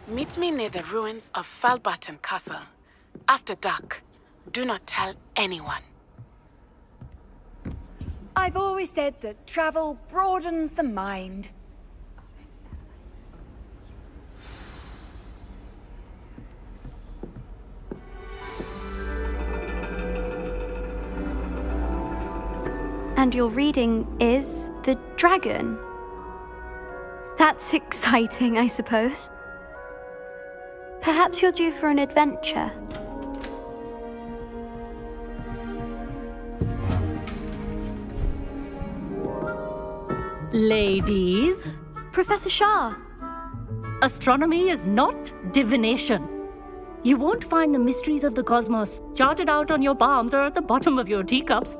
Meet me near the ruins of Falbutton Castle. After dark. Do not tell anyone. I've always said that travel broadens the mind. And your reading is the dragon. That's exciting, I suppose. Perhaps you're due for an adventure. Ladies, Professor Shah. astronomy is not divination. You won't find the mysteries of the cosmos charted out on your palms or at the bottom of your teacups.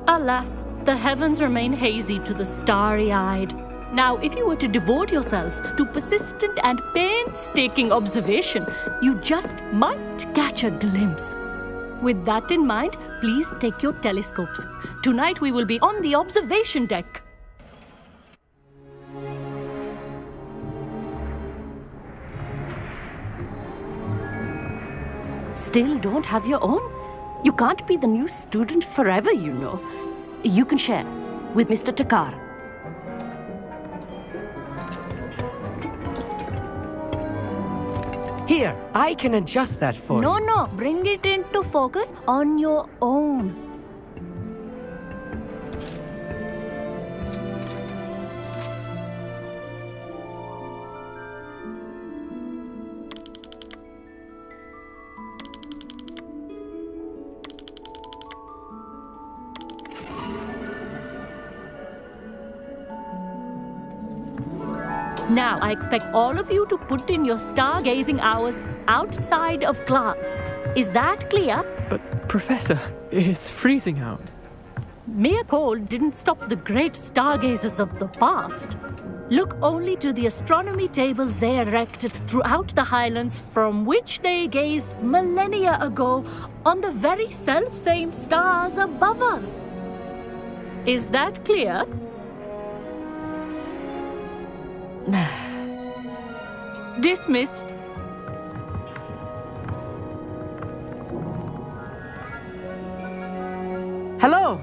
Alas, the heavens remain hazy to the starry-eyed. Now, if you were to devote yourselves to persistent and painstaking observation, you just might catch a glimpse. With that in mind, please take your telescopes. Tonight we will be on the observation deck. Still don't have your own? You can't be the new student forever, you know. You can share with Mr. Takar. Here, I can adjust that for you. No, bring it into focus on your own. Now, I expect all of you to put in your stargazing hours outside of class. Is that clear? But, Professor, it's freezing out. Mere cold didn't stop the great stargazers of the past. Look only to the astronomy tables they erected throughout the highlands from which they gazed millennia ago on the very self-same stars above us. Is that clear? Dismissed. Hello.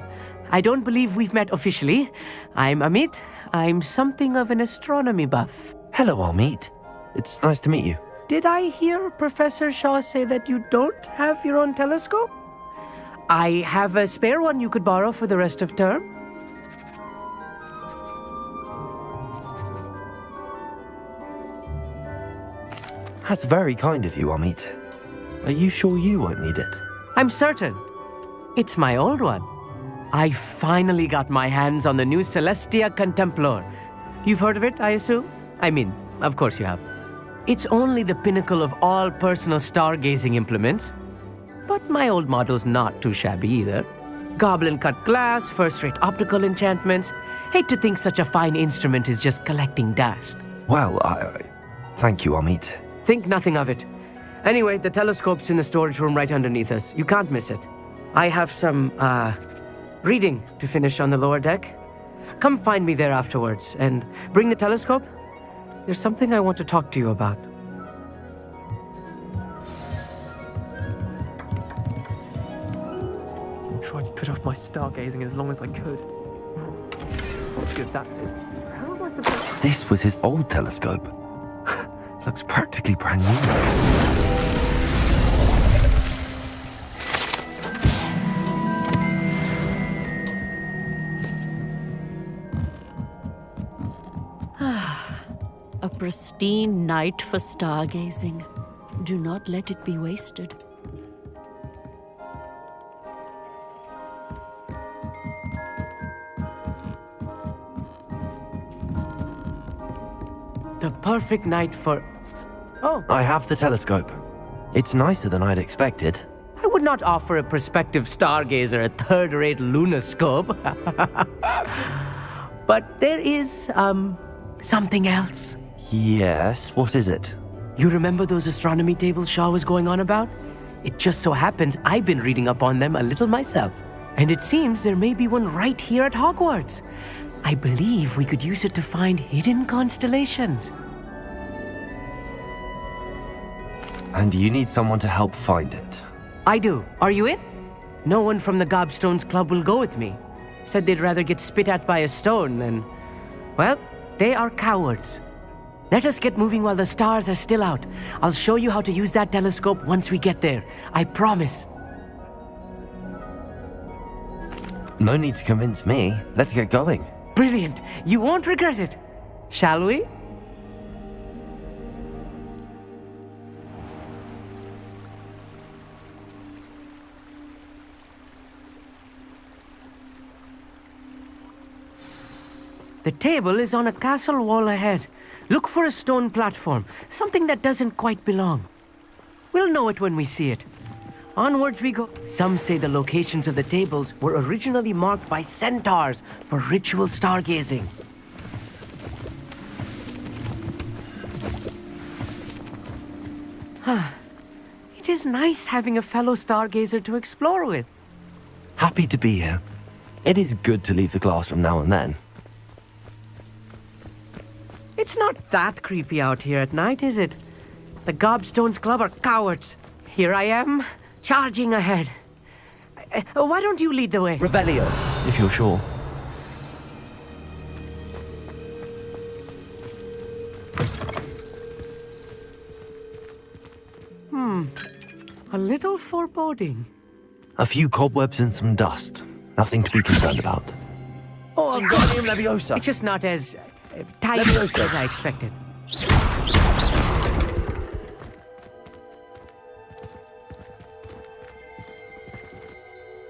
I don't believe we've met officially. I'm Amit. I'm something of an astronomy buff. Hello, Amit. It's nice to meet you. Did I hear Professor Shaw say that you don't have your own telescope? I have a spare one you could borrow for the rest of term. That's very kind of you, Amit. Are you sure you won't need it? I'm certain. It's my old one. I finally got my hands on the new Celestia Contemplar. You've heard of it, I assume? I mean, of course you have. It's only the pinnacle of all personal stargazing implements. But my old model's not too shabby either. Goblin-cut glass, first-rate optical enchantments. Hate to think such a fine instrument is just collecting dust. Well, thank you, Amit. Think nothing of it. Anyway, the telescope's in the storage room right underneath us. You can't miss it. I have some, reading to finish on the lower deck. Come find me there afterwards, and bring the telescope. There's something I want to talk to you about. I tried to put off my stargazing as long as I could. Not good that did. How am I supposed to... This was his old telescope. Looks practically brand new. pristine night for stargazing. Do not let it be wasted. The perfect night for... Oh, I have the telescope. It's nicer than I'd expected. I would not offer a prospective stargazer a third-rate lunoscope. But there is, something else. Yes, what is it? You remember those astronomy tables Shaw was going on about? It just so happens I've been reading up on them a little myself. And it seems there may be one right here at Hogwarts. I believe we could use it to find hidden constellations. And you need someone to help find it. I do. Are you in? No one from the Gobstones Club will go with me. Said they'd rather get spit at by a stone than... Well, they are cowards. Let us get moving while the stars are still out. I'll show you how to use that telescope once we get there. I promise. No need to convince me. Let's get going. Brilliant. You won't regret it. Shall we? The table is on a castle wall ahead. Look for a stone platform, something that doesn't quite belong. We'll know it when we see it. Onwards we go. Some say the locations of the tables were originally marked by centaurs for ritual stargazing. It is nice having a fellow stargazer to explore with. Happy to be here. It is good to leave the classroom now and then. It's not that creepy out here at night, is it? The Gobstones Club are cowards. Here I am, charging ahead. Why don't you lead the way? Revelio, if you're sure. A little foreboding. A few cobwebs and some dust. Nothing to be concerned about. Oh, I've got him, Leviosa. It's just not as tight as I expected.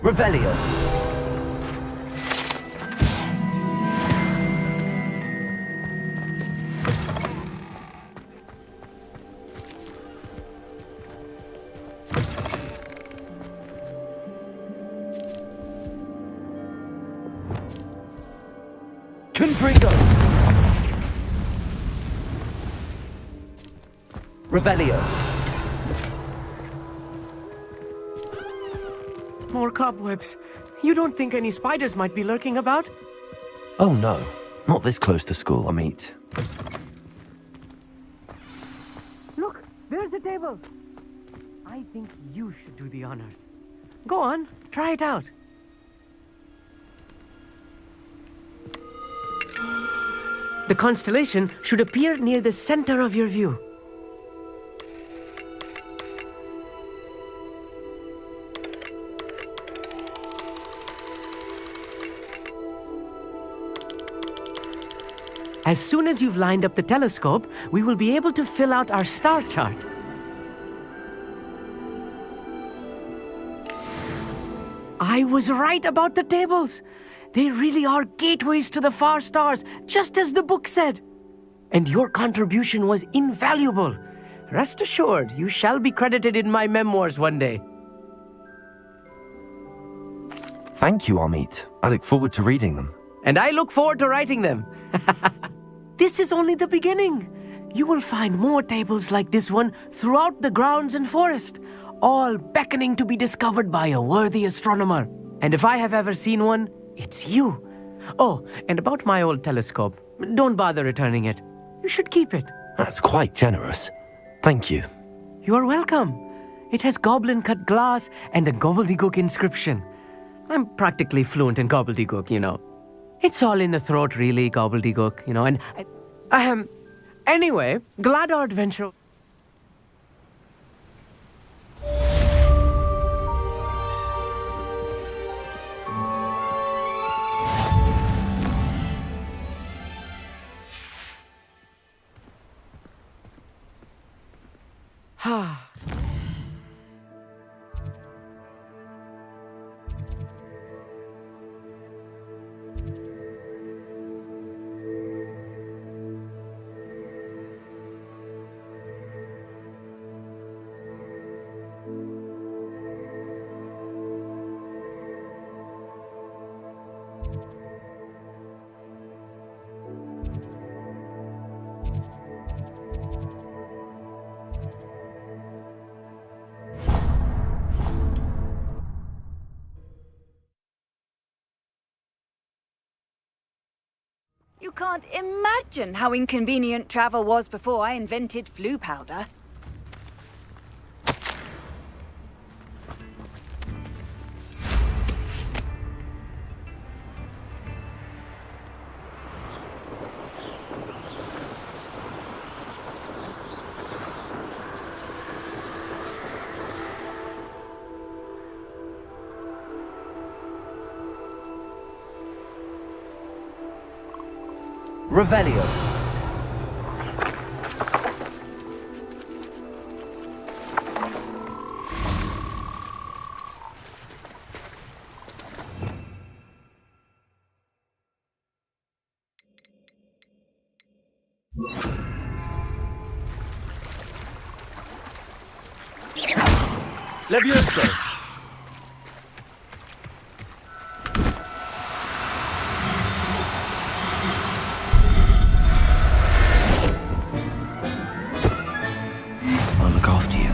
Revelio. Confringo. Revelio. More cobwebs. You don't think any spiders might be lurking about? Oh no, not this close to school, Amit. Look, there's the table. I think you should do the honors. Go on, try it out. The constellation should appear near the center of your view. As soon as you've lined up the telescope, we will be able to fill out our star chart. I was right about the tables. They really are gateways to the far stars, just as the book said. And your contribution was invaluable. Rest assured, you shall be credited in my memoirs one day. Thank you, Amit. I look forward to reading them. And I look forward to writing them. This is only the beginning. You will find more tables like this one throughout the grounds and forest, all beckoning to be discovered by a worthy astronomer. And if I have ever seen one, it's you. Oh, and about my old telescope, don't bother returning it. You should keep it. That's quite generous. Thank you. You are welcome. It has goblin-cut glass and a gobbledygook inscription. I'm practically fluent in gobbledygook, you know. It's all in the throat, really, gobbledygook, you know, and... Anyway, glad our adventure... You can't imagine how inconvenient travel was before I invented flu powder. Revelio. Levioso. I'll look after you.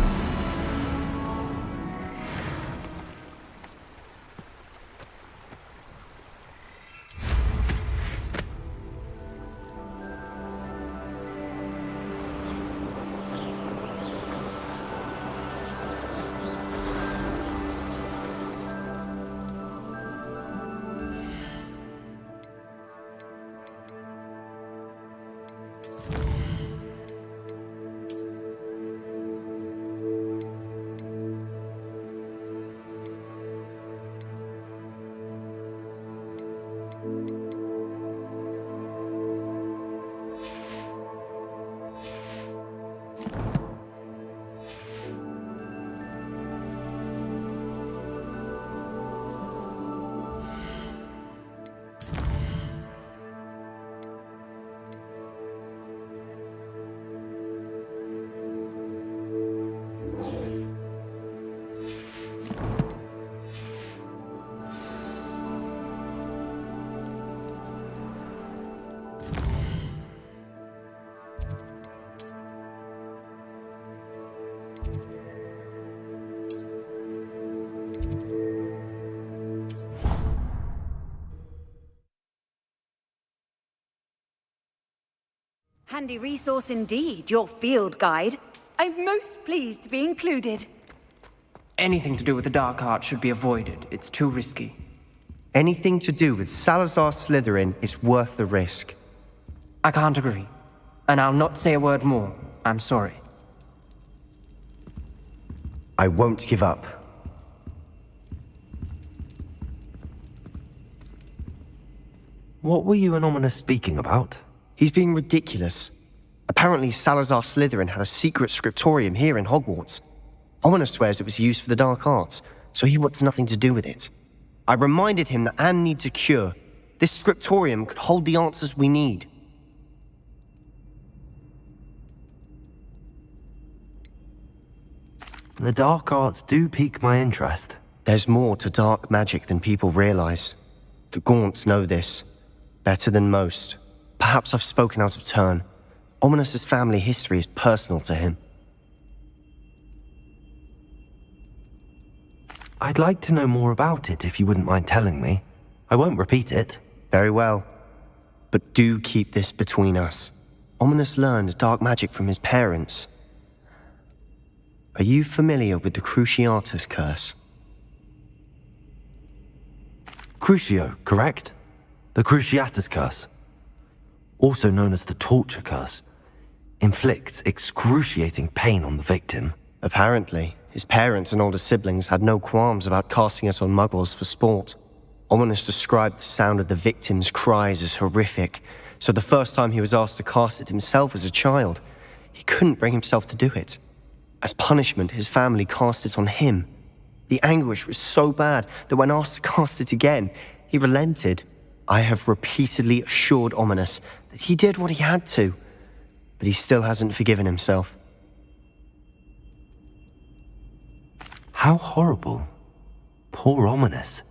Handy resource indeed, your field guide. I'm most pleased to be included. Anything to do with the dark art should be avoided. It's too risky. Anything to do with Salazar Slytherin is worth the risk. I can't agree. And I'll not say a word more. I'm sorry. I won't give up. What were you and Ominous speaking about? He's being ridiculous. Apparently Salazar Slytherin had a secret scriptorium here in Hogwarts. Ominous swears it was used for the dark arts, so he wants nothing to do with it. I reminded him that Anne needs a cure. This scriptorium could hold the answers we need. The dark arts do pique my interest. There's more to dark magic than people realize. The Gaunts know this. Better than most. Perhaps I've spoken out of turn. Ominous's family history is personal to him. I'd like to know more about it if you wouldn't mind telling me. I won't repeat it. Very well. But do keep this between us. Ominous learned dark magic from his parents. Are you familiar with the Cruciatus curse? Crucio, correct? The Cruciatus curse. Also known as the torture curse. Inflicts excruciating pain on the victim. Apparently, his parents and older siblings had no qualms about casting it on muggles for sport. Ominous described the sound of the victim's cries as horrific, so the first time he was asked to cast it himself as a child, he couldn't bring himself to do it. As punishment, his family cast it on him. The anguish was so bad that when asked to cast it again, he relented. I have repeatedly assured Ominous that he did what he had to, but he still hasn't forgiven himself. How horrible. Poor Ominous.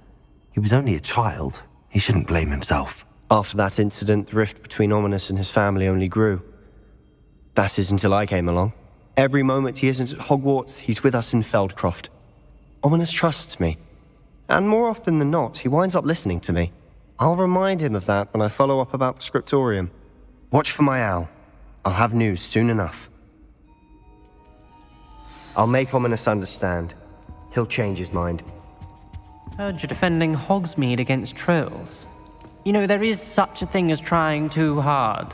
He was only a child. He shouldn't blame himself. After that incident, the rift between Ominous and his family only grew. That is until I came along. Every moment he isn't at Hogwarts, he's with us in Feldcroft. Ominous trusts me. And more often than not, he winds up listening to me. I'll remind him of that when I follow up about the scriptorium. Watch for my owl. I'll have news soon enough. I'll make Ominous understand. He'll change his mind. Heard you're defending Hogsmeade against trolls. You know, there is such a thing as trying too hard.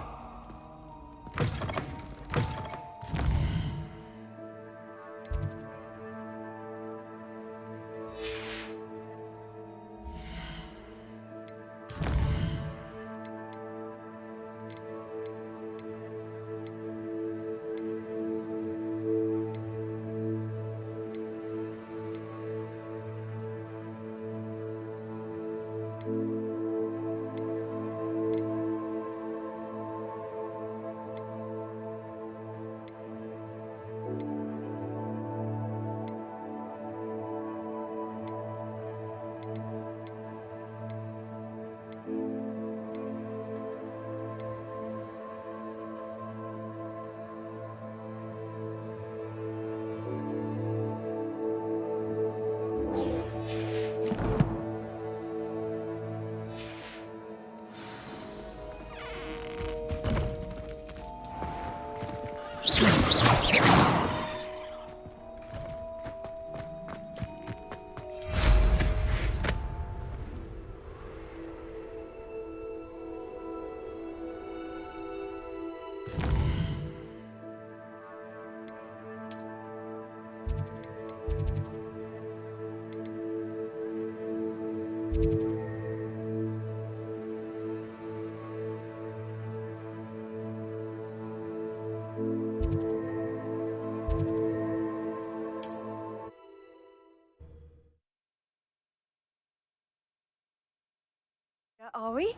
Are we?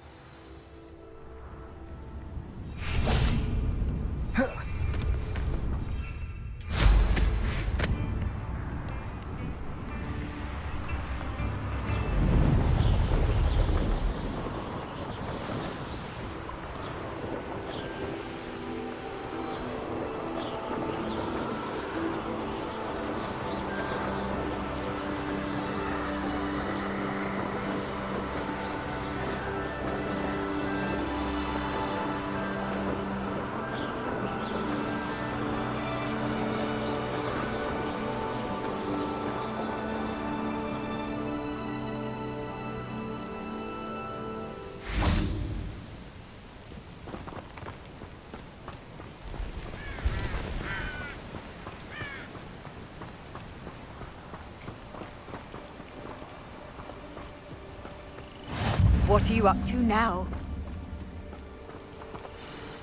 What are you up to now?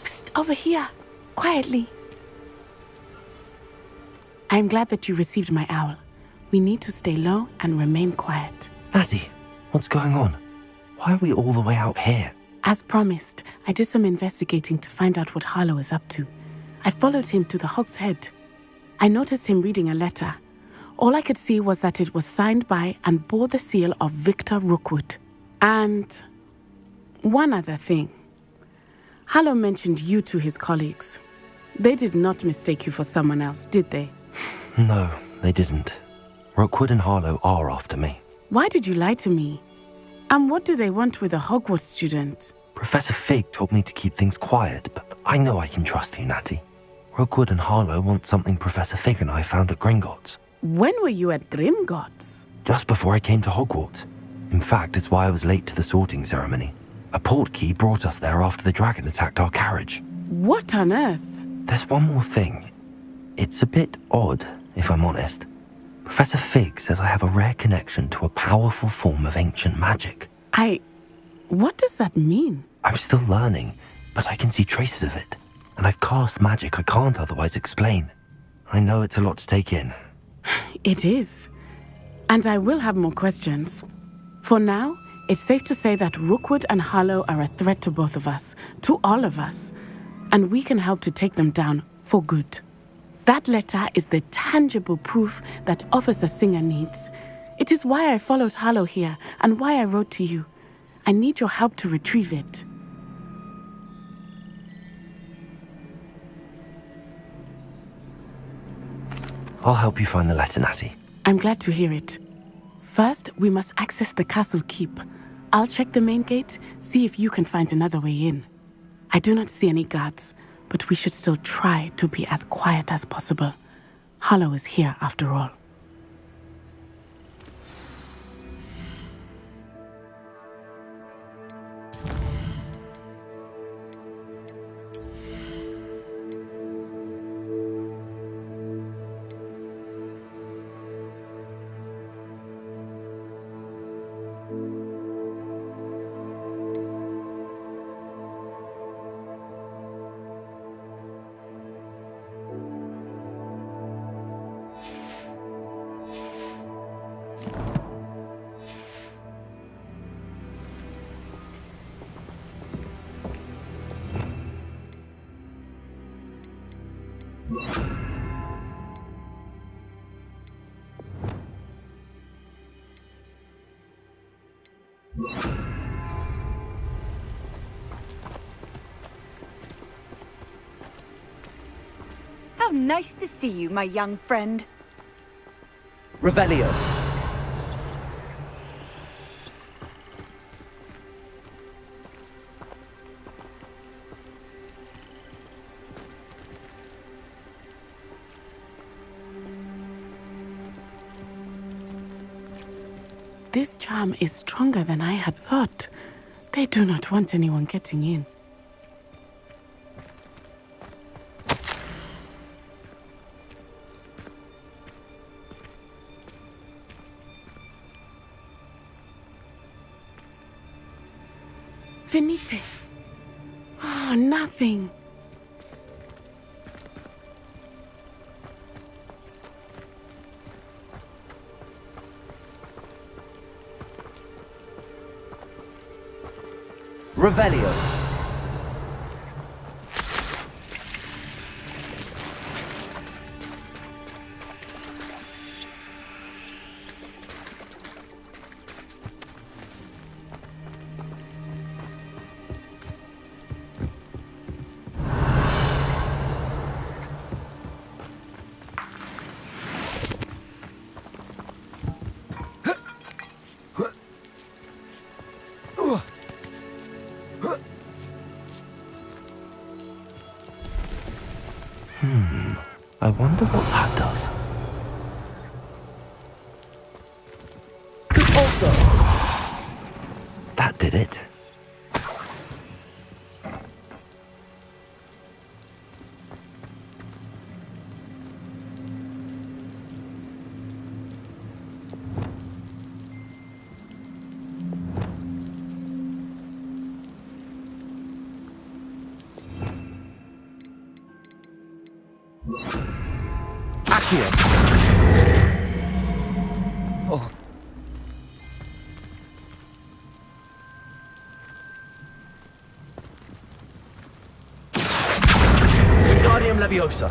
Psst, over here. Quietly. I'm glad that you received my owl. We need to stay low and remain quiet. Natty, what's going on? Why are we all the way out here? As promised, I did some investigating to find out what Harlow is up to. I followed him to the Hog's Head. I noticed him reading a letter. All I could see was that it was signed by and bore the seal of Victor Rookwood. And one other thing. Harlow mentioned you to his colleagues. They did not mistake you for someone else, did they? No, they didn't. Rookwood and Harlow are after me. Why did you lie to me? And what do they want with a Hogwarts student? Professor Fig told me to keep things quiet, but I know I can trust you, Natty. Rookwood and Harlow want something Professor Fig and I found at Gringotts. When were you at Gringotts? Just before I came to Hogwarts. In fact, it's why I was late to the sorting ceremony. A portkey brought us there after the dragon attacked our carriage. What on earth? There's one more thing. It's a bit odd, if I'm honest. Professor Fig says I have a rare connection to a powerful form of ancient magic. What does that mean? I'm still learning, but I can see traces of it. And I've cast magic I can't otherwise explain. I know it's a lot to take in. It is. And I will have more questions. For now, it's safe to say that Rookwood and Harlow are a threat to both of us, to all of us. And we can help to take them down for good. That letter is the tangible proof that Officer Singer needs. It is why I followed Harlow here and why I wrote to you. I need your help to retrieve it. I'll help you find the letter, Natty. I'm glad to hear it. First, we must access the castle keep. I'll check the main gate, see if you can find another way in. I do not see any guards, but we should still try to be as quiet as possible. Harlow is here after all. How nice to see you, my young friend. Revelio. This charm is stronger than I had thought. They do not want anyone getting in. Venite. Oh, nothing. Revelio. I wonder what that does. Also. That did it. Accio. Oh. Wingardium Leviosa.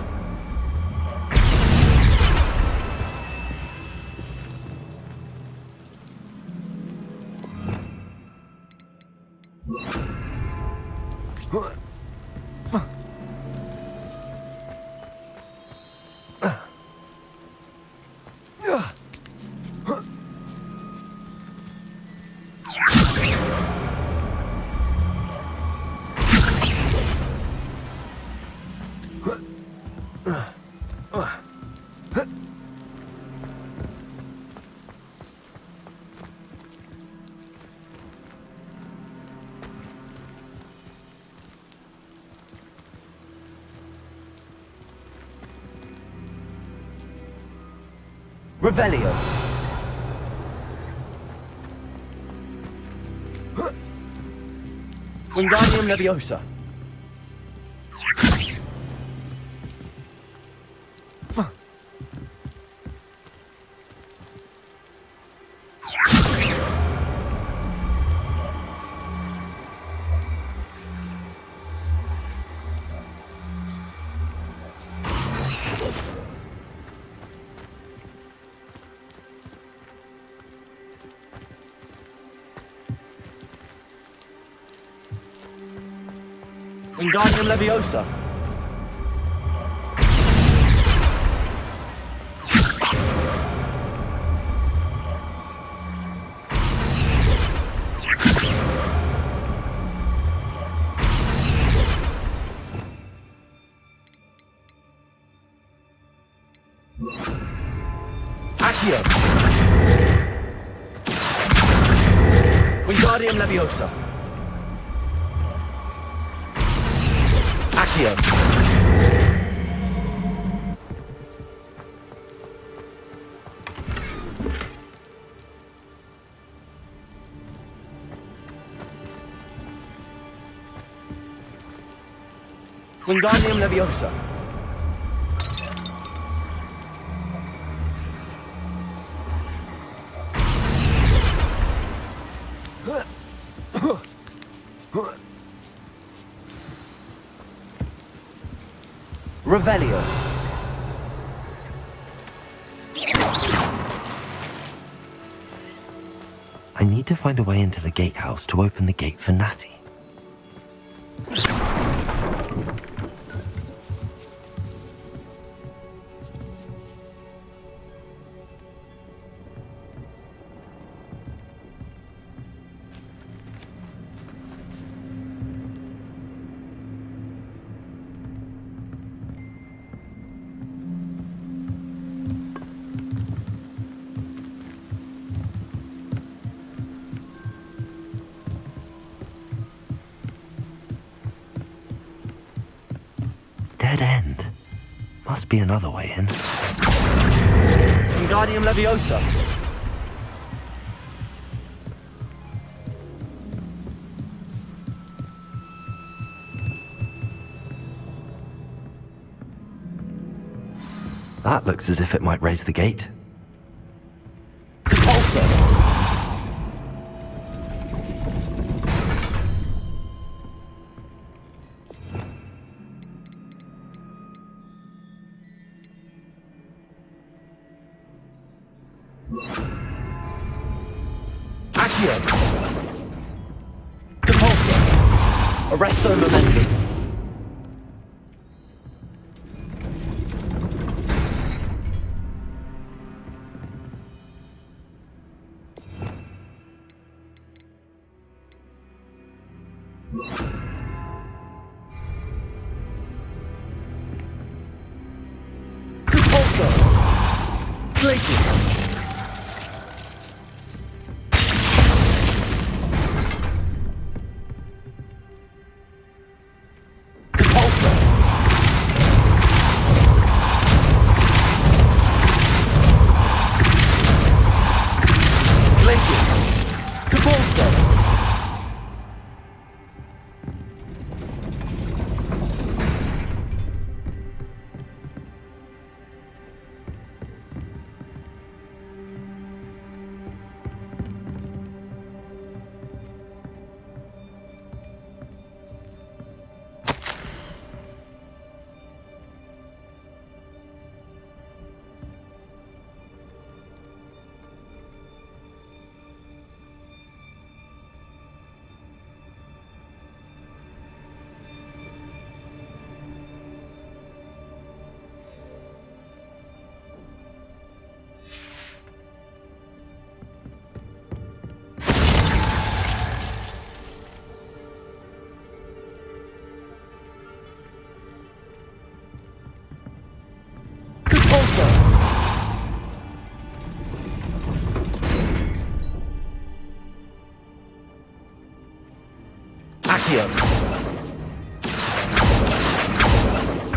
Revelio. Wingardium Leviosa. Wingardium Leviosa. Accio. Wingardium Leviosa. Accio. Wingardium Leviosa. Revelio. I need to find a way into the gatehouse to open the gate for Natty. Dead end. Must be another way in. Wingardium Leviosa. That looks as if it might raise the gate. Repulsor. Accio. Repulsor. Arresto Momentum. Repulsor. Glacius. Repulsor. Glacius. Repulsor. Accio.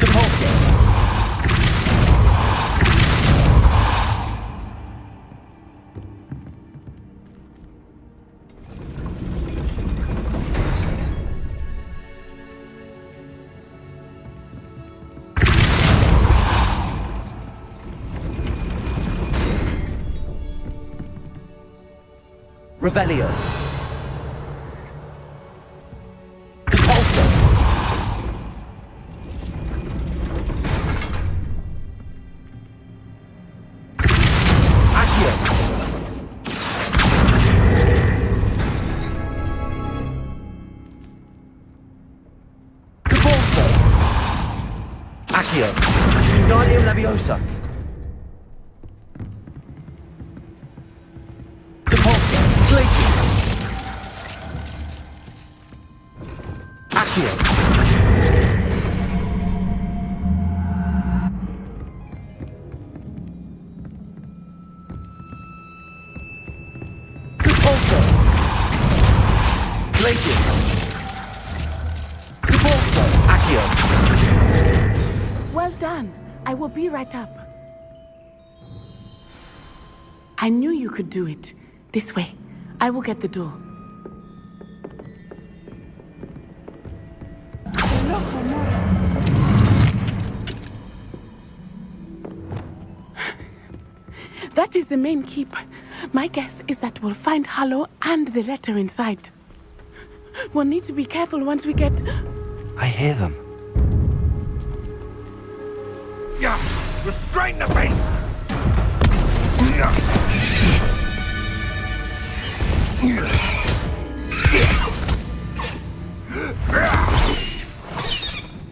Repulsor. Revelio. Repulsor. Accio. Accio. Wingardium Leviosa. Depulso. Glacius. Accio. Depulso. Glacius. Depulso. Accio. Well done. I will be right up. I knew you could do it. This way. I will get the door. That is the main keep. My guess is that we'll find Harlow and the letter inside. We'll need to be careful once we get... I hear them. Restrain the beast!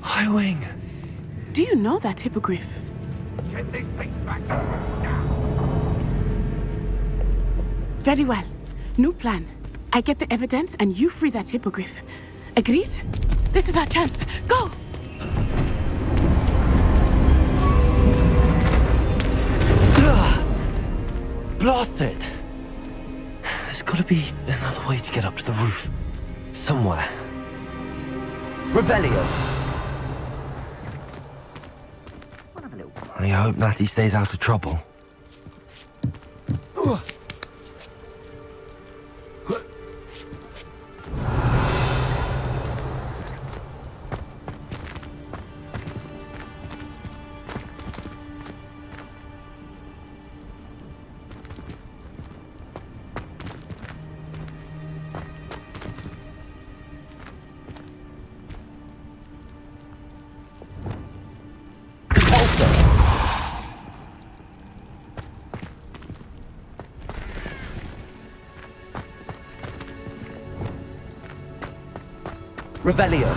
High Wing. Do you know that hippogriff? Get this thing back! Very well. New plan. I get the evidence and you free that hippogriff. Agreed? This is our chance. Go! Blast it! There's gotta be another way to get up to the roof. Somewhere. Revelio! I hope Natty stays out of trouble. Revelio.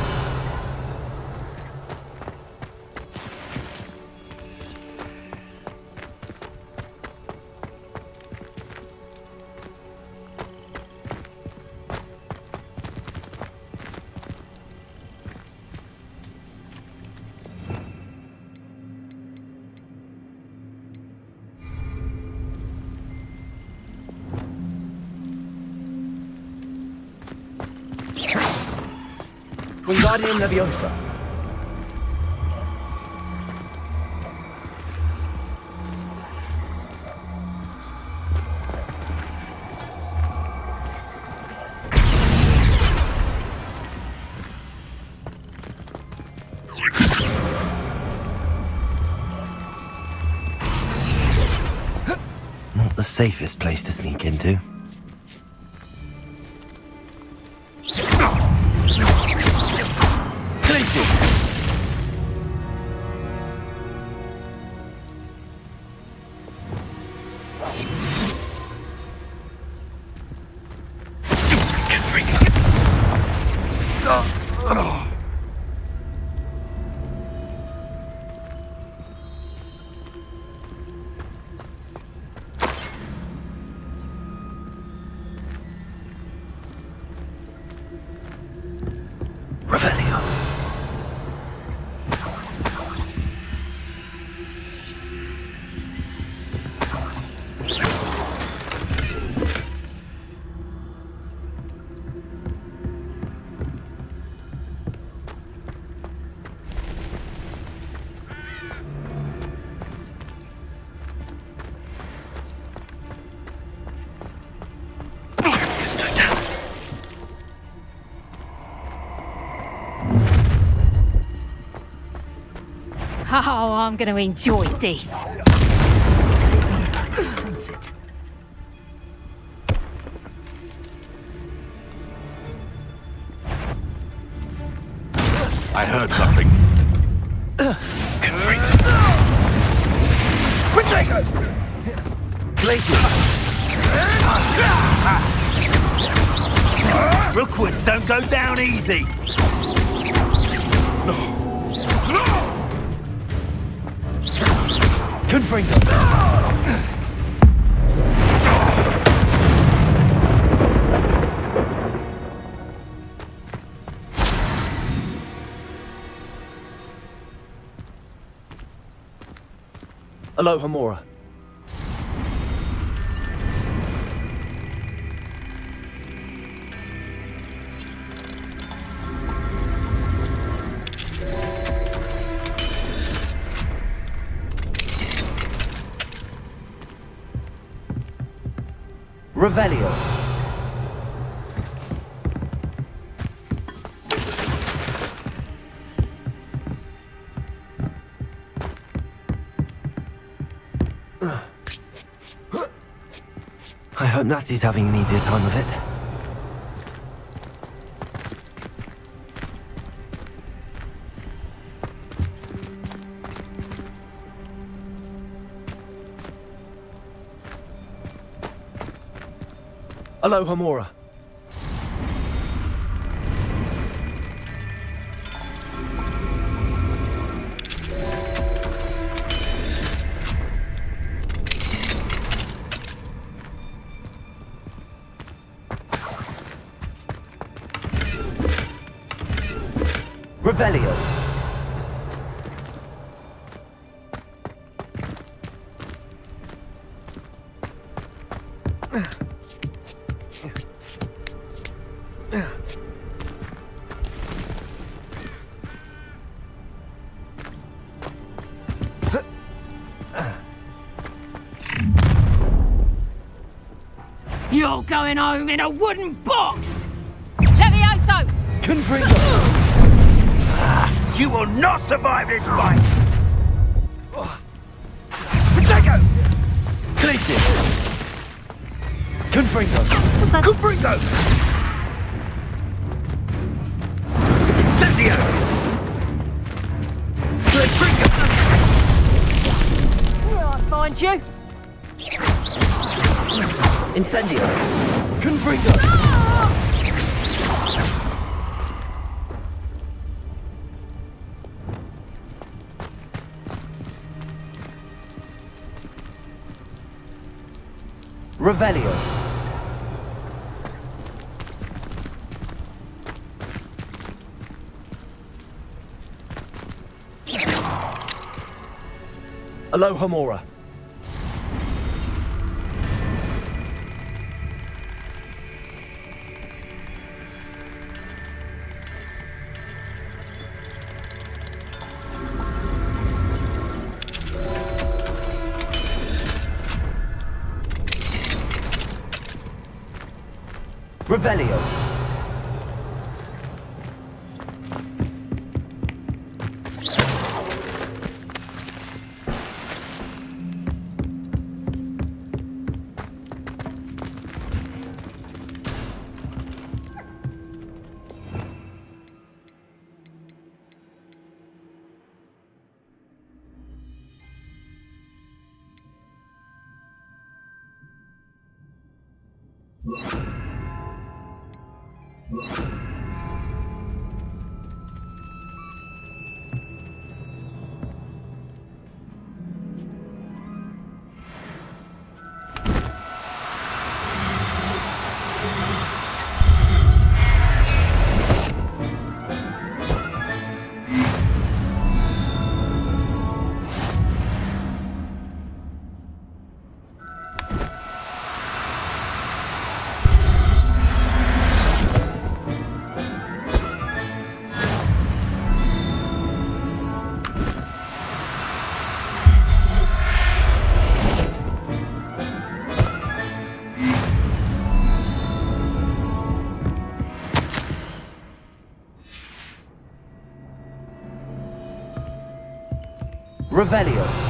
Wingardium Leviosa. Not the safest place to sneak into. Oh, I'm going to enjoy this. Sense it. I heard something. Confringo. Glacius! Rookwoods don't go down easy. Confringo! Aloha Mora. Revelio. I hope Natsy's having an easier time of it. Aloha Mora. Revelio. You're going home in a wooden box! Levioso! Confringo! You will not survive this fight! Protego! Glacis! Confringo! What's that? Confringo! Incendio! Confringo! I'll find you! Incendio! Confringo! Revelio. Aloha Mora. Revelio. Revelio.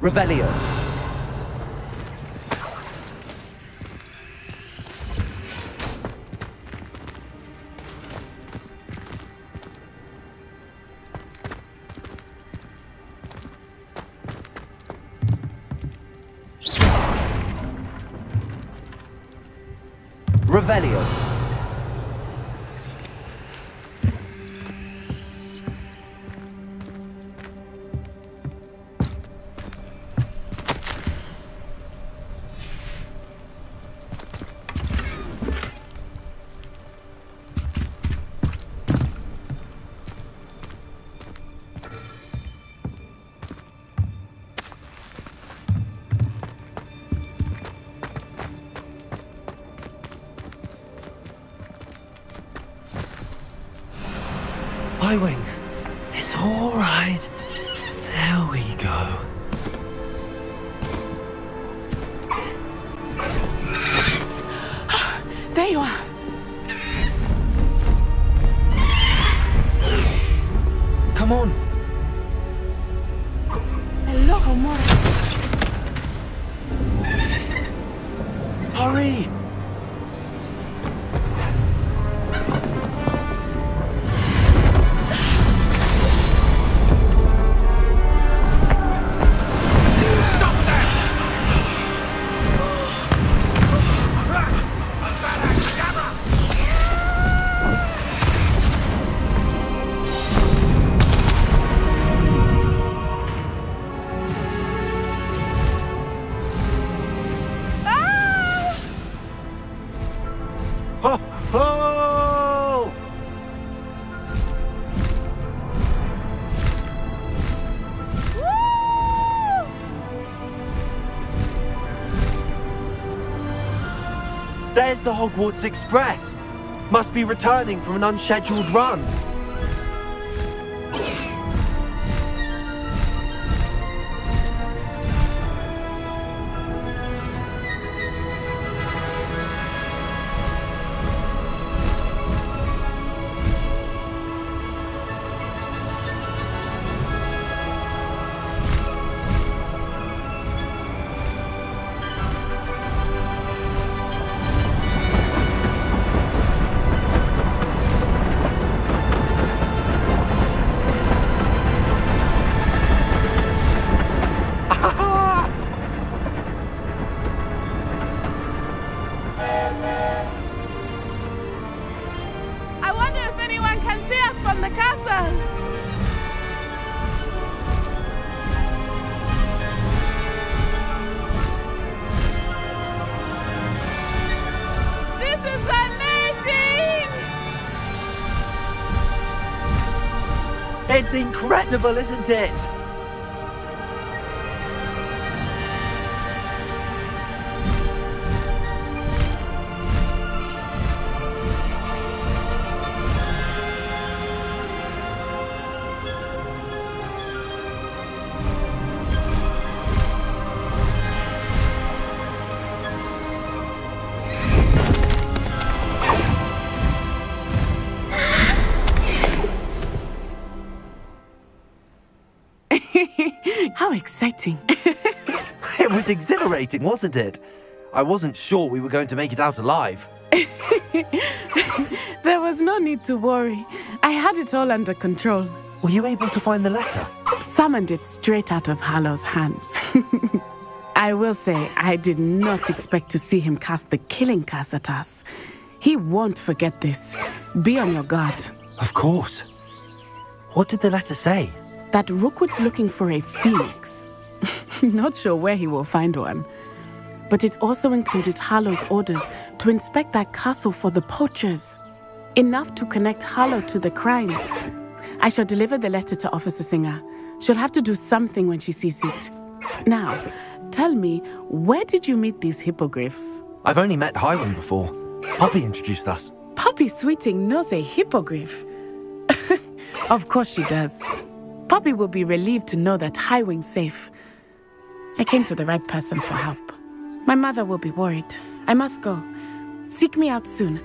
Revelio. Revelio. Highwing, it's all right. There we go. There you are. Come on. Hello, Amor. Hurry. Ho, ho! There's the Hogwarts Express. Must be returning from an unscheduled run. I wonder if anyone can see us from the castle. This is amazing! It's incredible, isn't it? How exciting. It was exhilarating, wasn't it? I wasn't sure we were going to make it out alive. There was no need to worry. I had it all under control. Were you able to find the letter? Summoned it straight out of Harlow's hands. I will say, I did not expect to see him cast the killing curse at us. He won't forget this. Be on your guard. Of course. What did the letter say? That Rookwood's looking for a phoenix. Not sure where he will find one. But it also included Harlow's orders to inspect that castle for the poachers. Enough to connect Harlow to the crimes. I shall deliver the letter to Officer Singer. She'll have to do something when she sees it. Now, tell me, where did you meet these hippogriffs? I've only met Highwing before. Poppy introduced us. Poppy Sweeting knows a hippogriff. Of course she does. Poppy will be relieved to know that Highwing's safe. I came to the right person for help. My mother will be worried. I must go. Seek me out soon.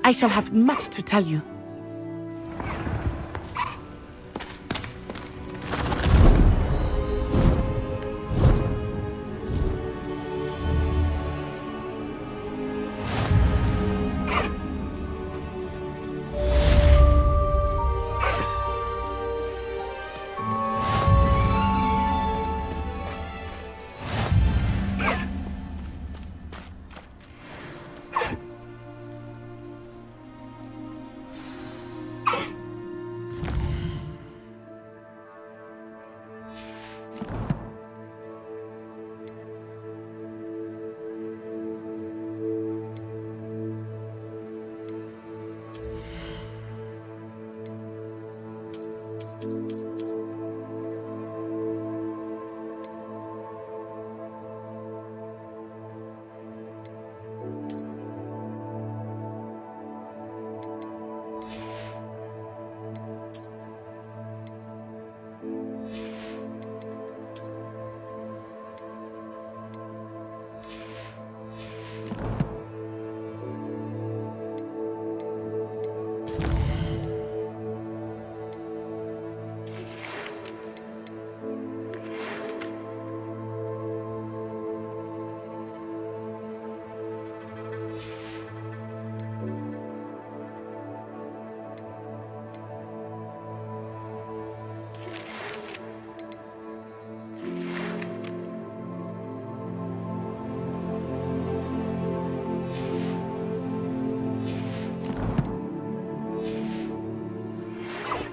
I shall have much to tell you.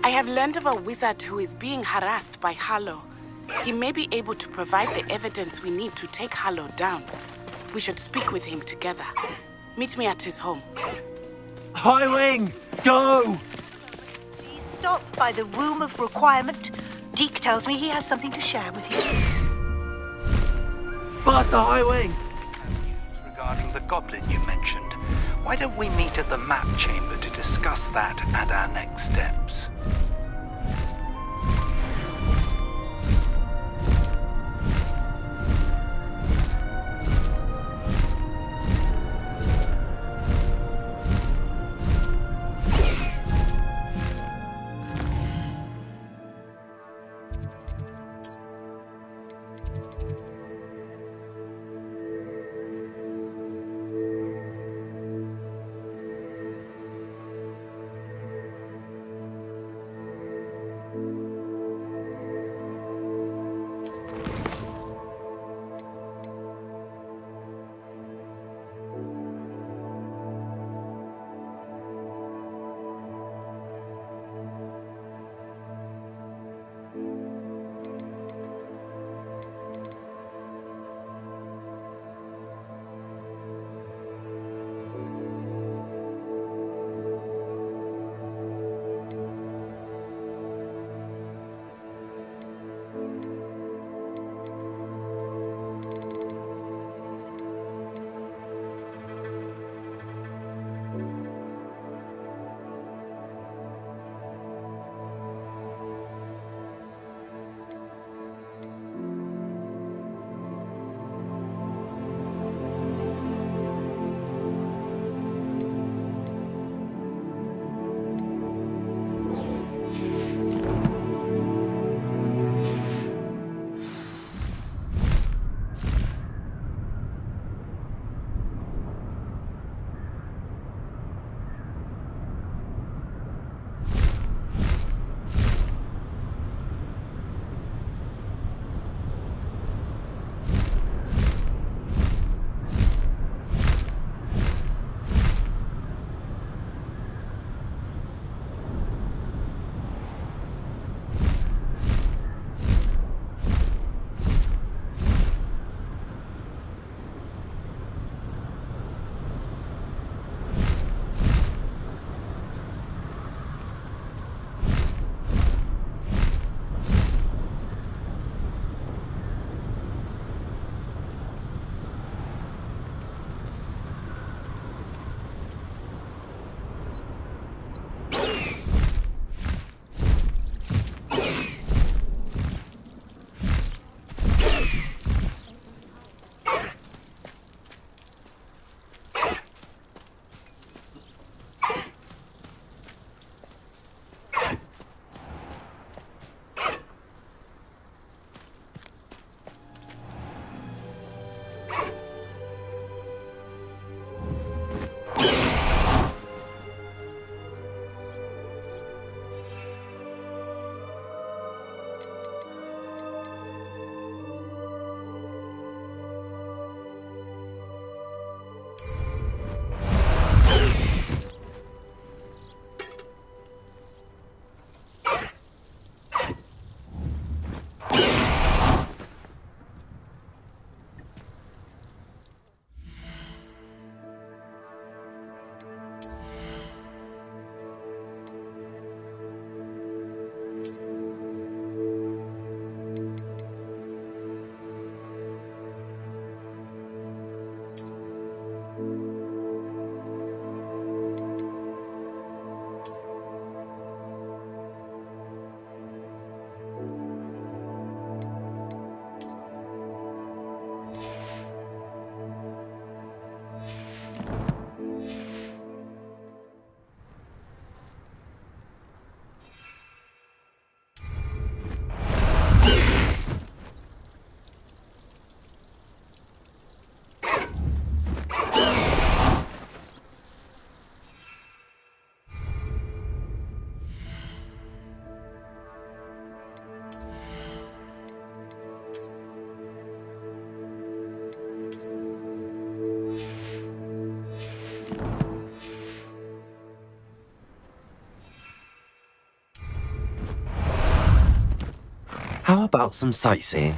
I have learned of a wizard who is being harassed by Harlow. He may be able to provide the evidence we need to take Harlow down. We should speak with him together. Meet me at his home. Highwing, go! Please stop by the Room of Requirement. Deke tells me he has something to share with you. Faster, Highwing! Regarding the goblin you mentioned, why don't we meet at the map chamber to discuss that and our next steps? How about some sightseeing?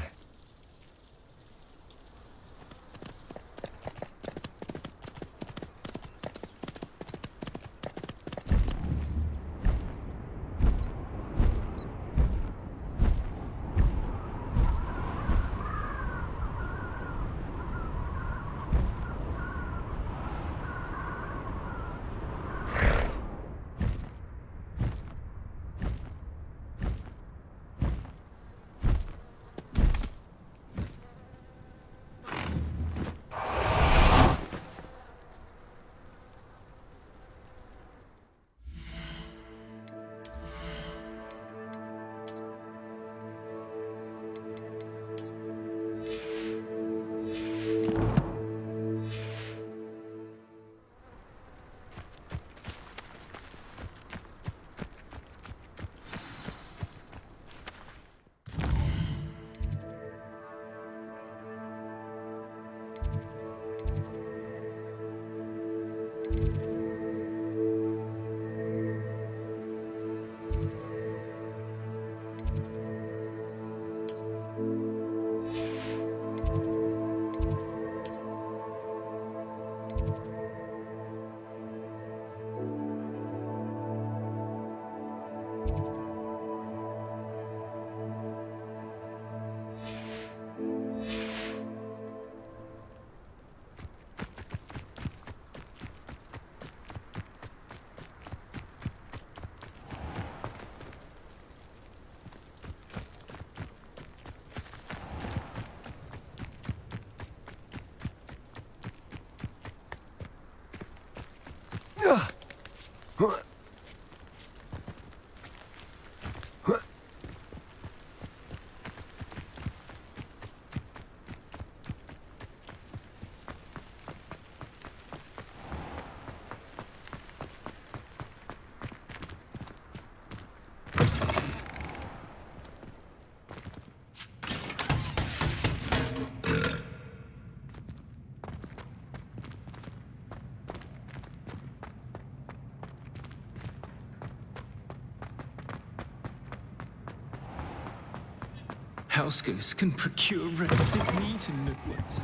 House ghosts can procure rancid meat in Midwoods.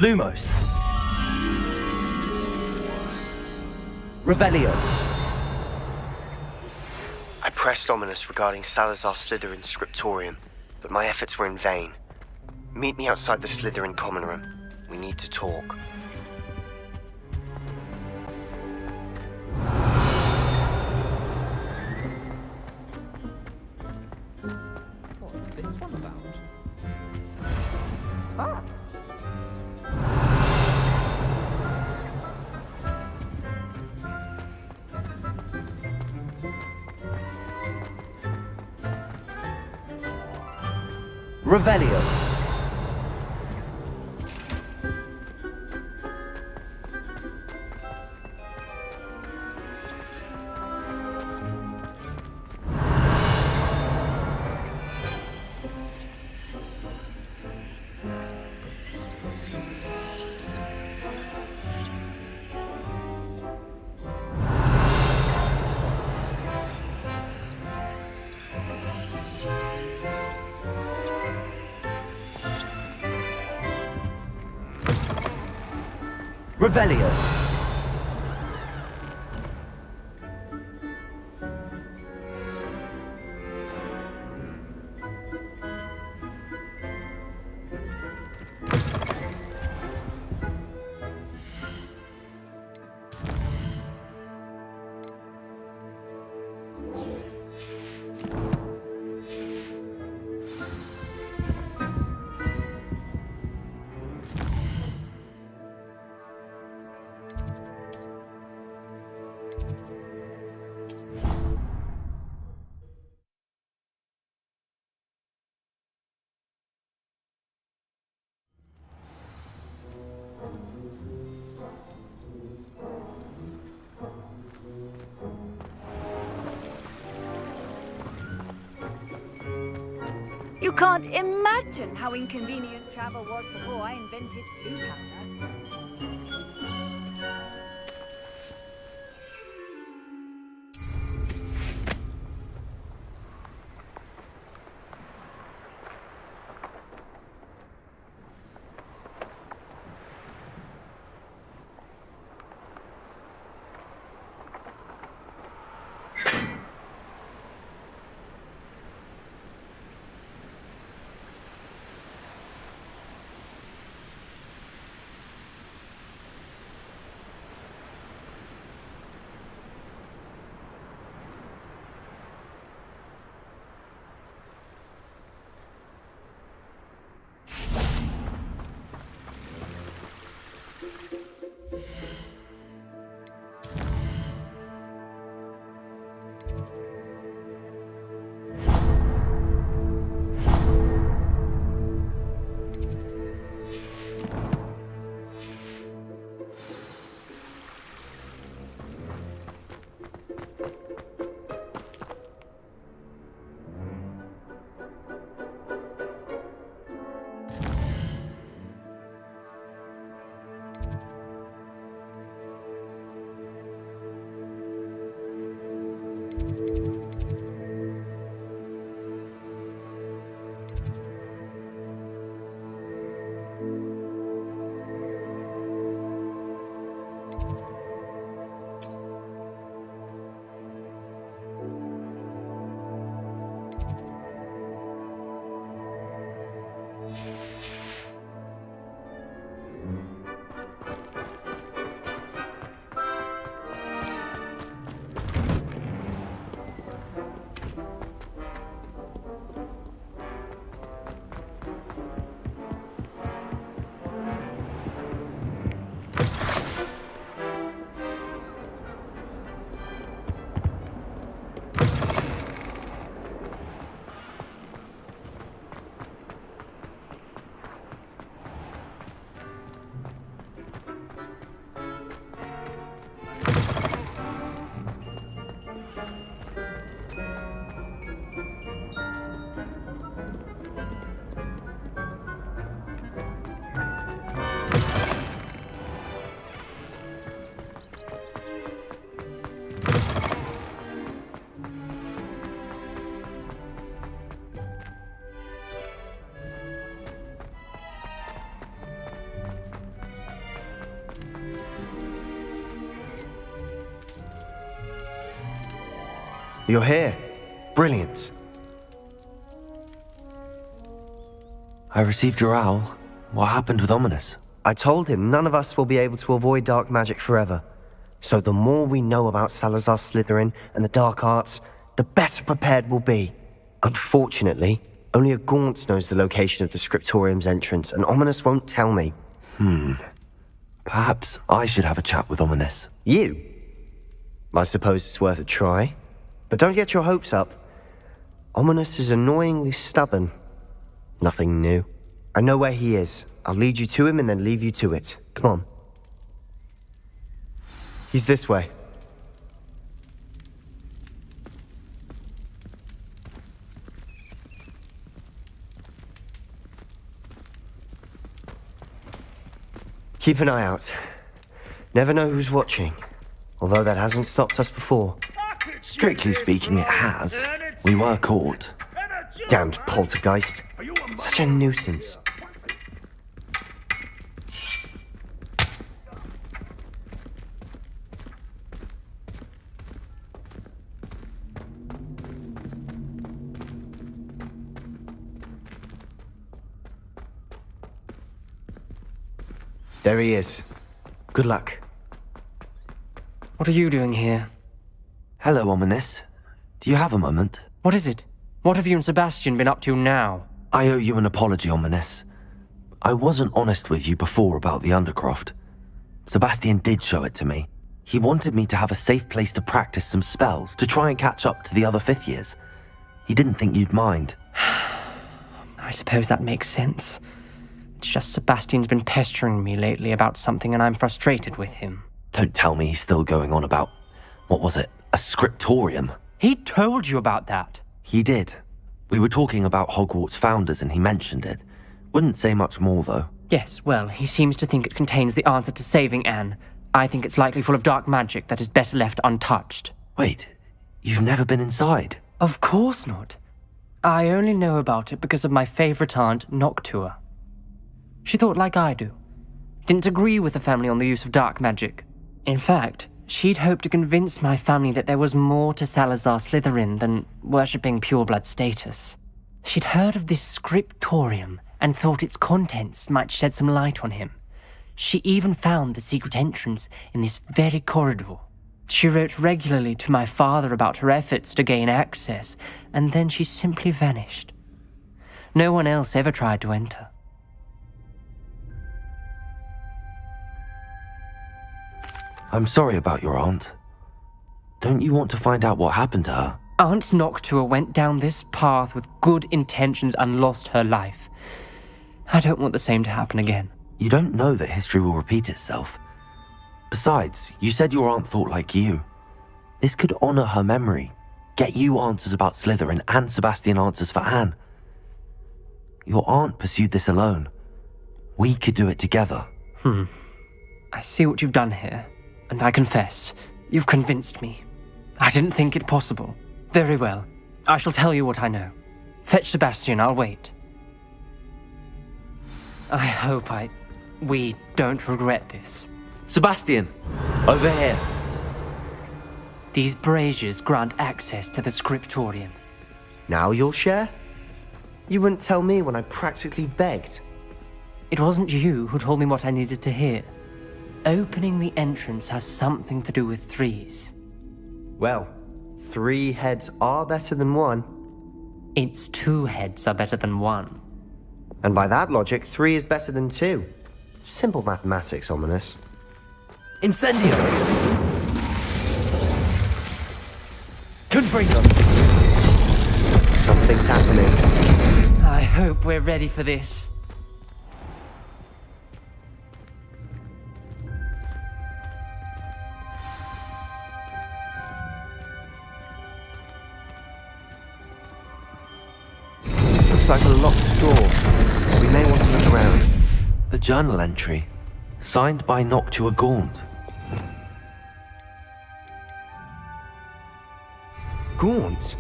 Lumos. Revelio. I pressed Ominous regarding Salazar Slytherin's scriptorium, but my efforts were in vain. Meet me outside the Slytherin common room. We need to talk. What's this one about? Ah! Revelio. Revelio. You can't imagine how inconvenient travel was before I invented flue powder. You're here. Brilliant. I received your owl. What happened with Ominous? I told him none of us will be able to avoid dark magic forever. So the more we know about Salazar Slytherin and the dark arts, the better prepared we'll be. Unfortunately, only a Gaunt knows the location of the Scriptorium's entrance, and Ominous won't tell me. Perhaps I should have a chat with Ominous. You? I suppose it's worth a try. But don't get your hopes up. Ominous is annoyingly stubborn. Nothing new. I know where he is. I'll lead you to him and then leave you to it. Come on. He's this way. Keep an eye out. Never know who's watching. Although that hasn't stopped us before. Strictly speaking, it has. We were caught. Damned poltergeist. Such a nuisance. There he is. Good luck. What are you doing here? Hello, Ominous. Do you have a moment? What is it? What have you and Sebastian been up to now? I owe you an apology, Ominous. I wasn't honest with you before about the Undercroft. Sebastian did show it to me. He wanted me to have a safe place to practice some spells to try and catch up to the other fifth years. He didn't think you'd mind. I suppose that makes sense. It's just Sebastian's been pestering me lately about something and I'm frustrated with him. Don't tell me he's still going on about, what was it, a scriptorium? He told you about that. He did. We were talking about Hogwarts founders and he mentioned it. Wouldn't say much more, though. Yes, well, he seems to think it contains the answer to saving Anne. I think it's likely full of dark magic that is better left untouched. Wait, you've never been inside? Of course not. I only know about it because of my favorite aunt, Noctua. She thought like I do. Didn't agree with the family on the use of dark magic. In fact, she'd hoped to convince my family that there was more to Salazar Slytherin than worshipping pureblood status. She'd heard of this scriptorium and thought its contents might shed some light on him. She even found the secret entrance in this very corridor. She wrote regularly to my father about her efforts to gain access, and then she simply vanished. No one else ever tried to enter. I'm sorry about your aunt. Don't you want to find out what happened to her? Aunt Noctua went down this path with good intentions and lost her life. I don't want the same to happen again. You don't know that history will repeat itself. Besides, you said your aunt thought like you. This could honor her memory, get you answers about Slytherin and Sebastian answers for Anne. Your aunt pursued this alone. We could do it together. I see what you've done here, and I confess, you've convinced me. I didn't think it possible. Very well. I shall tell you what I know. Fetch Sebastian, I'll wait. I hope we don't regret this. Sebastian! Over here! These braziers grant access to the scriptorium. Now you'll share? You wouldn't tell me when I practically begged. It wasn't you who told me what I needed to hear. Opening the entrance has something to do with threes. Well, 3 heads are better than 1. Its 2 heads are better than 1. And by that logic, 3 is better than 2. Simple mathematics, Ominous. Incendio! Confringo! Something's happening. I hope we're ready for this. Looks like a locked door. We may want to look around. A journal entry, signed by Noctua Gaunt. Gaunt?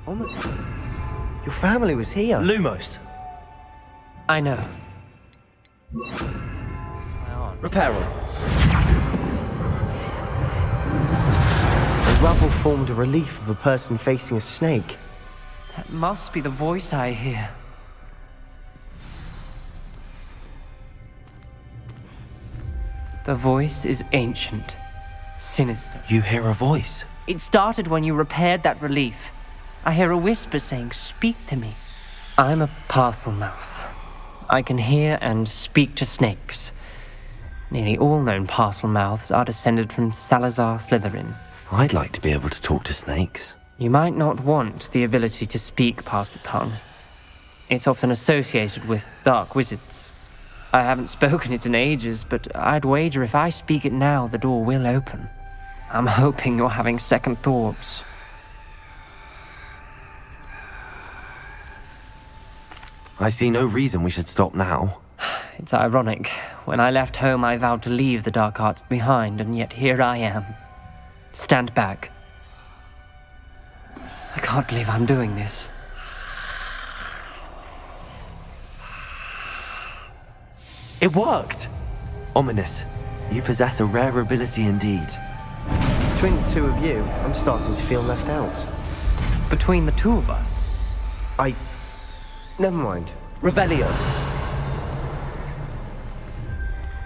Your family was here. Lumos. I know. Reparo. The rubble formed a relief of a person facing a snake. That must be the voice I hear. The voice is ancient, sinister. You hear a voice? It started when you repaired that relief. I hear a whisper saying, "Speak to me." I'm a parcel mouth. I can hear and speak to snakes. Nearly all known parcel mouths are descended from Salazar Slytherin. I'd like to be able to talk to snakes. You might not want the ability to speak past the tongue. It's often associated with dark wizards. I haven't spoken it in ages, but I'd wager if I speak it now, the door will open. I'm hoping you're having second thoughts. I see no reason we should stop now. It's ironic. When I left home, I vowed to leave the dark arts behind, and yet here I am. Stand back. I can't believe I'm doing this. It worked! Ominous, you possess a rare ability indeed. Between the 2 of you, I'm starting to feel left out. Between the 2 of us? Never mind. Revelio.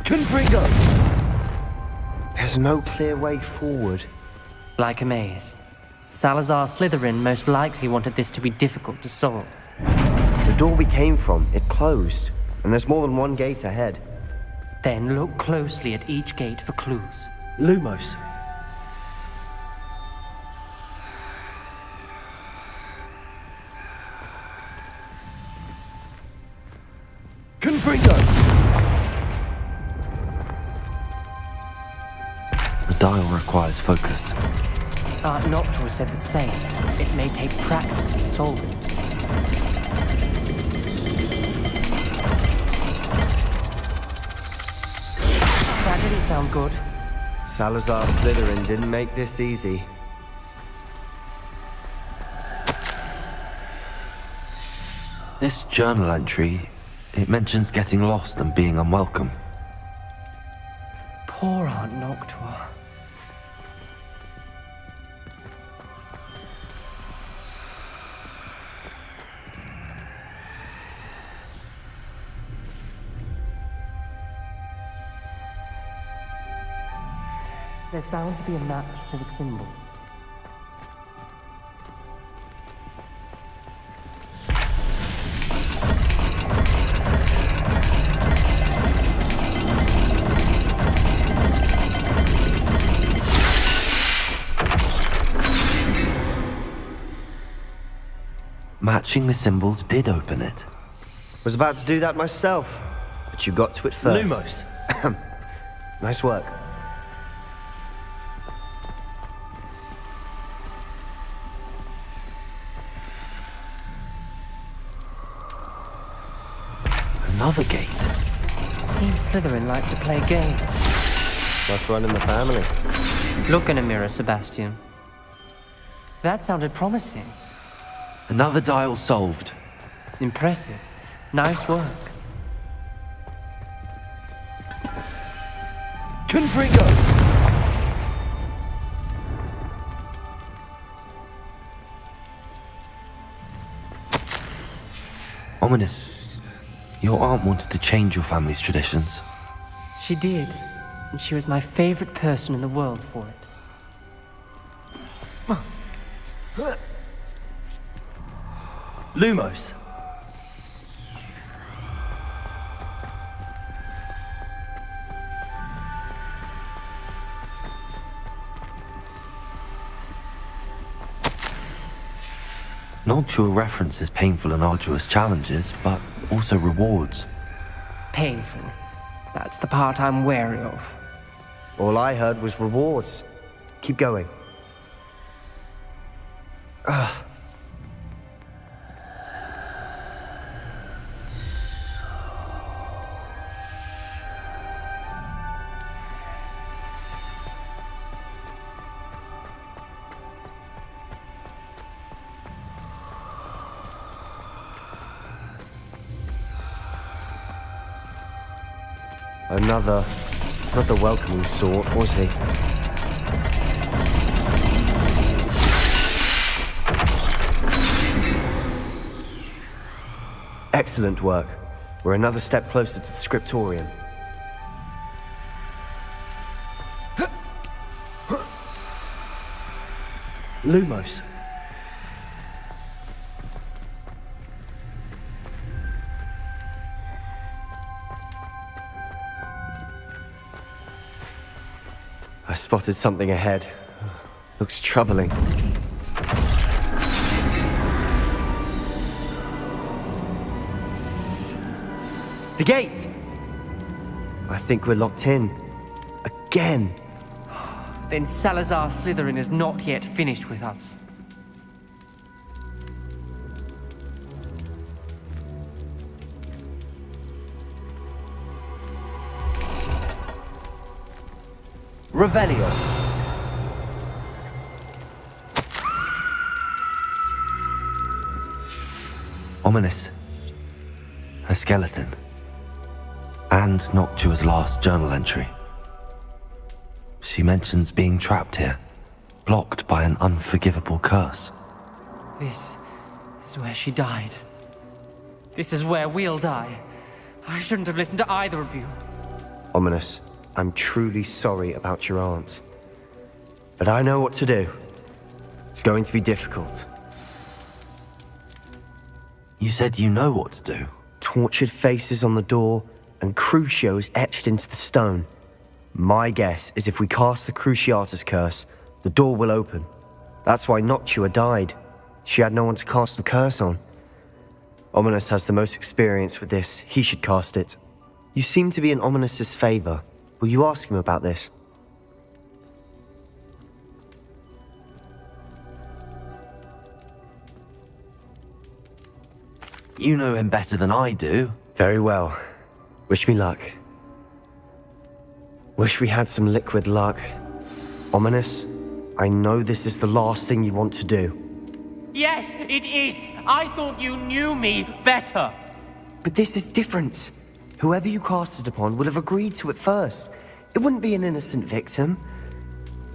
Confringo! There's no clear way forward. Like a maze. Salazar Slytherin most likely wanted this to be difficult to solve. The door we came from, it closed. And there's more than 1 gate ahead. Then look closely at each gate for clues. Lumos. Confringo! The dial requires focus. Aunt Noctua said the same. It may take practice to solve it. That didn't sound good. Salazar Slytherin didn't make this easy. This journal entry, it mentions getting lost and being unwelcome. Poor Aunt Noctua. There's bound to be a match to the symbol. Matching the symbols did open it. Was about to do that myself, but you got to it first. Lumos. Nice work. Another gate. Seems Slytherin like to play games. Must run in the family. Look in a mirror, Sebastian. That sounded promising. Another dial solved. Impressive. Nice work. Confringo! Ominous. Your aunt wanted to change your family's traditions. She did. And she was my favorite person in the world for it. Lumos. Noctua references painful and arduous challenges, but also rewards. Painful. That's the part I'm wary of. All I heard was rewards. Keep going. Another, not the welcoming sort, was he? Excellent work. We're another step closer to the scriptorium. Lumos. I spotted something ahead. Looks troubling. The gate! I think we're locked in. Again! Then Salazar Slytherin is not yet finished with us. Revelio. Ominous. A skeleton. And Noctua's last journal entry. She mentions being trapped here, blocked by an unforgivable curse. This is where she died. This is where we'll die. I shouldn't have listened to either of you. Ominous, I'm truly sorry about your aunt. But I know what to do. It's going to be difficult. You said you know what to do. Tortured faces on the door and Crucios etched into the stone. My guess is if we cast the Cruciatus curse, the door will open. That's why Noctua died. She had no one to cast the curse on. Ominous has the most experience with this. He should cast it. You seem to be in Ominous's favor. Will you ask him about this? You know him better than I do. Very well. Wish me luck. Wish we had some liquid luck. Ominous, I know this is the last thing you want to do. Yes, it is. I thought you knew me better. But this is different. Whoever you cast it upon would have agreed to it first. It wouldn't be an innocent victim.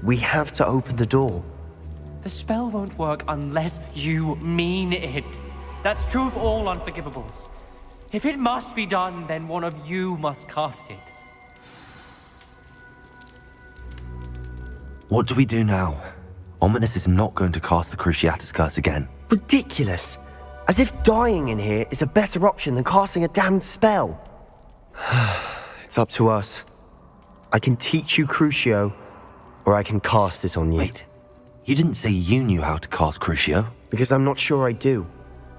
We have to open the door. The spell won't work unless you mean it. That's true of all unforgivables. If it must be done, then one of you must cast it. What do we do now? Ominous is not going to cast the Cruciatus Curse again. Ridiculous! As if dying in here is a better option than casting a damned spell. It's up to us. I can teach you Crucio, or I can cast it on you. Wait, you didn't say you knew how to cast Crucio? Because I'm not sure I do.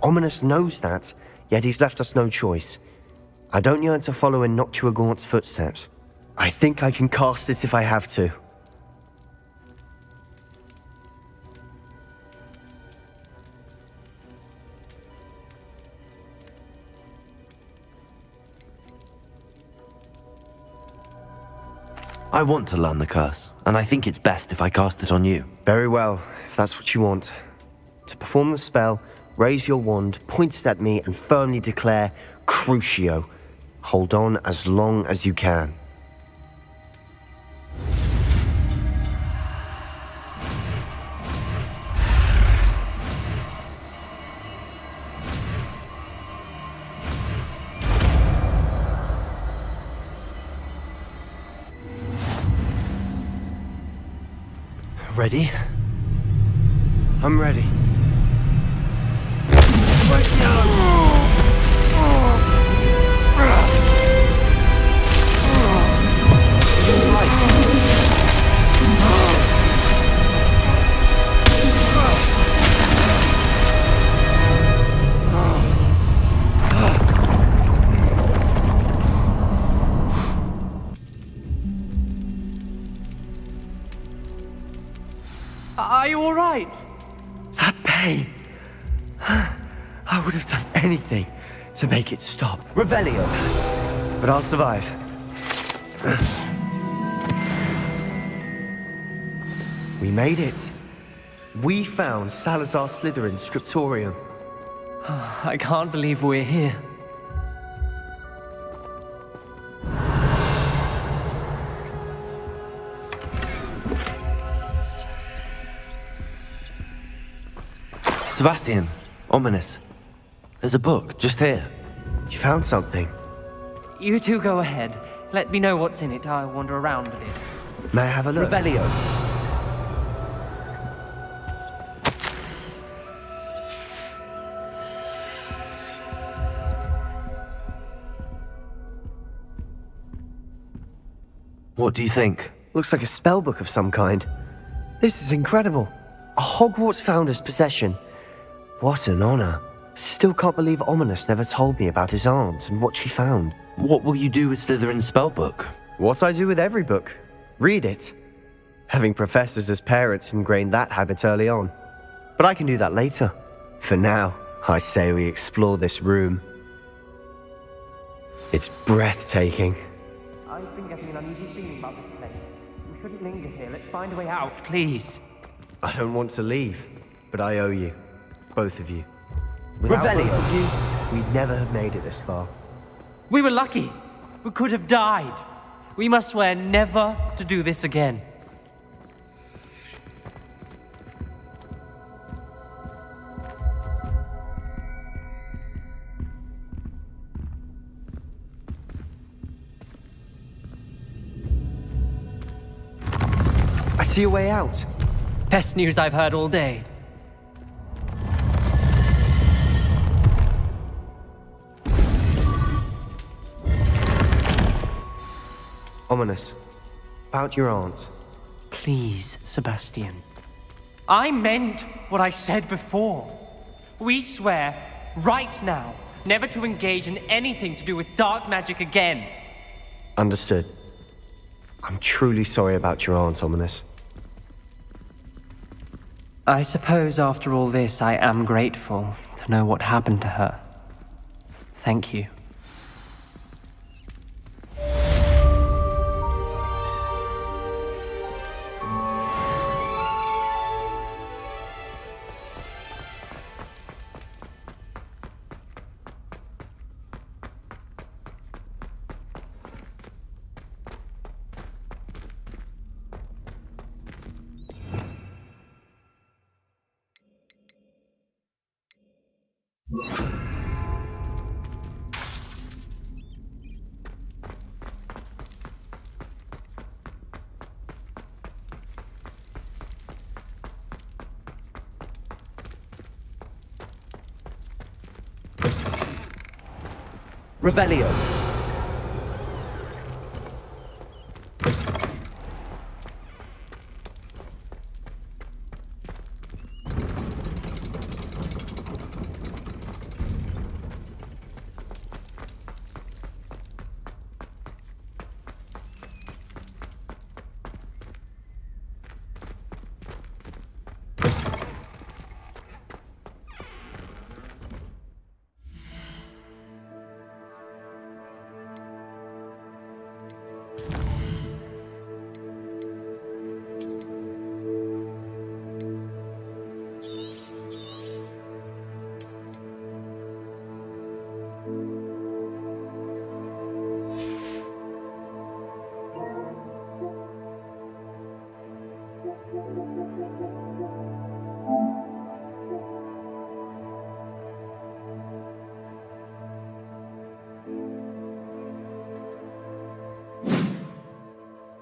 Ominous knows that, yet he's left us no choice. I don't yearn to follow in Noctua footsteps. I think I can cast it if I have to. I want to learn the curse, and I think it's best if I cast it on you. Very well, if that's what you want. To perform the spell, raise your wand, point it at me, and firmly declare, Crucio. Hold on as long as you can. Ready? I'm ready. Are you all right? That pain. I would have done anything to make it stop. Revelio. But I'll survive. We made it. We found Salazar Slytherin's scriptorium. I can't believe we're here. Sebastian, Ominous. There's a book just here. You found something. You two go ahead. Let me know what's in it. I'll wander around a bit. May I have a look? Revelio. What do you think? Looks like a spellbook of some kind. This is incredible. A Hogwarts founder's possession. What an honor. Still can't believe Ominous never told me about his aunt and what she found. What will you do with Slytherin's spellbook? What I do with every book. Read it. Having professors as parents ingrained that habit early on. But I can do that later. For now, I say we explore this room. It's breathtaking. I've been getting an uneasy feeling about this place. We shouldn't linger here. Let's find a way out, please. I don't want to leave, but I owe you. Both of you. Without Revelio. both of you, we'd never have made it this far. We were lucky. We could have died. We must swear never to do this again. I see a way out. Best news I've heard all day. Ominous. About your aunt. Please, Sebastian. I meant what I said before. We swear, right now, never to engage in anything to do with dark magic again. Understood. I'm truly sorry about your aunt, Ominous. I suppose after all this, I am grateful to know what happened to her. Thank you. Revelio.